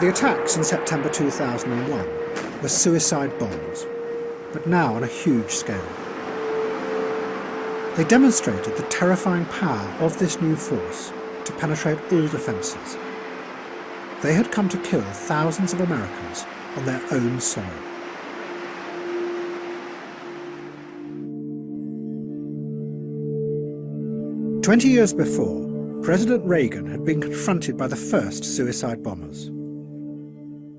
The attacks in September 2001 were suicide bombs, but now on a huge scale. They demonstrated the terrifying power of this new force to penetrate all defences. They had come to kill thousands of Americans on their own soil. "20 years before, President Reagan had been confronted by the first suicide bombers.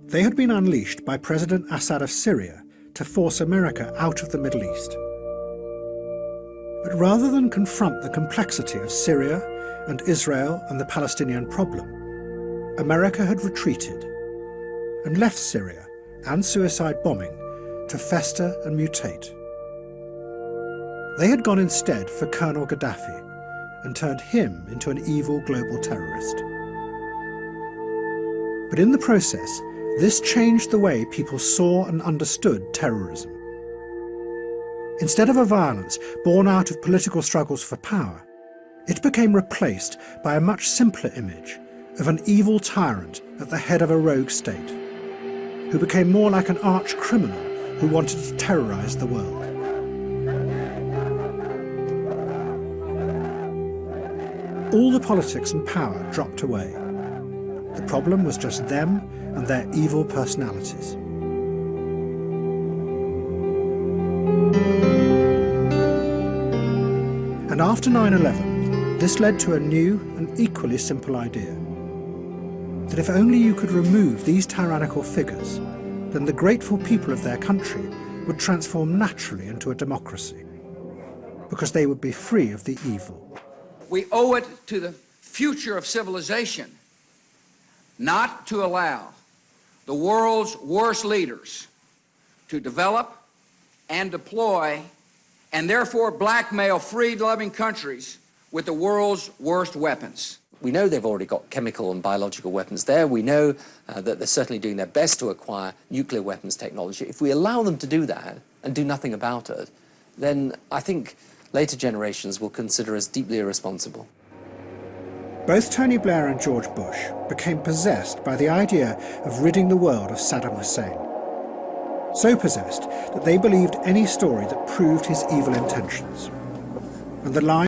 They had been unleashed by President Assad of Syria to force America out of the Middle East. But rather than confront the complexity of Syria and Israel and the Palestinian problem, America had retreated and left Syria and suicide bombing to fester and mutate. They had gone instead for Colonel Gaddafi and turned him into an evil global terrorist. But in the process, this changed the way people saw and understood terrorism. Instead of a violence born out of political struggles for power, it became replaced by a much simpler image of an evil tyrant at the head of a rogue state, who became more like an arch criminal who wanted to terrorize the world. All the politics and power dropped away. The problem was just them and their evil personalities. And after 9/11, this led to a new and equally simple idea: that if only you could remove these tyrannical figures, then the grateful people of their country would transform naturally into a democracy, because they would be free of the evil. We owe it to the future of civilization not to allow the world's worst leaders to develop and deploy and therefore blackmail freedom-loving countries with the world's worst weapons. We know they've already got chemical and biological weapons there. We know that they're certainly doing their best to acquire nuclear weapons technology. If we allow them to do that and do nothing about it, then I think later generations will consider us deeply irresponsible. Both Tony Blair and George Bush became possessed by the idea of ridding the world of Saddam Hussein. So possessed that they believed any story that proved his evil intentions. And the line